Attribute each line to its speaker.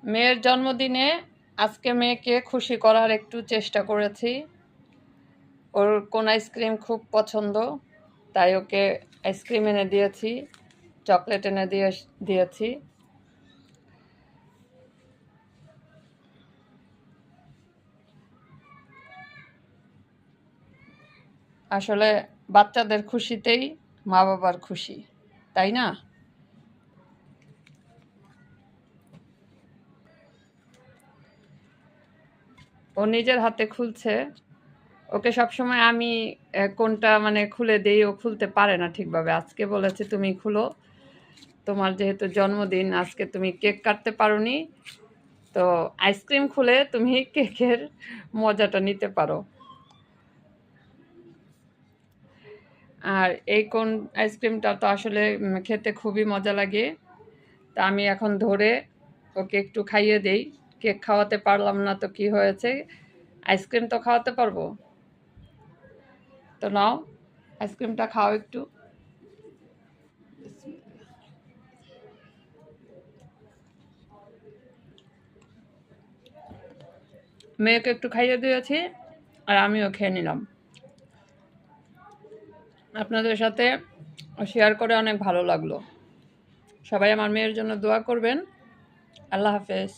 Speaker 1: মেয়ের জন্মদিনে আজকে মেয়েকে খুশি করার একটু চেষ্টা করেছি। ওর কোন আইসক্রিম খুব পছন্দ, তাই ওকে আইসক্রিম এনে দিয়েছি, চকলেট এনে দিয়েছি। আসলে বাচ্চাদের খুশিতেই মা বাবার খুশি, তাই না? ও নিজের হাতে খুলছে। ওকে সবসময় আমি কোনটা মানে খুলে দেই, ও খুলতে পারে না ঠিকভাবে। আজকে বলেছে তুমি খুলো, তোমার যেহেতু জন্মদিন, আজকে তুমি কেক কাটতে পারোনি, তো আইসক্রিম খুলে তুমি কেকের মজাটা নিতে পারো। আর এই কোন আইসক্রিমটা তো আসলে খেতে খুবই মজা লাগে। তা আমি এখন ধরে ওকে একটু খাইয়ে দেই। কেক খাওয়াতে পারলাম না তো কি হয়েছে, আইসক্রিম তো খাওয়াতে পারবো। তো নাও, আইসক্রিমটা খাও একটু। মেয়েকে একটু খাইয়ে দিয়েছি আর আমিও খেয়ে নিলাম। আপনাদের সাথে শেয়ার করে অনেক ভালো লাগলো। সবাই আমার মেয়ের জন্য দোয়া করবেন। আল্লাহ হাফেজ।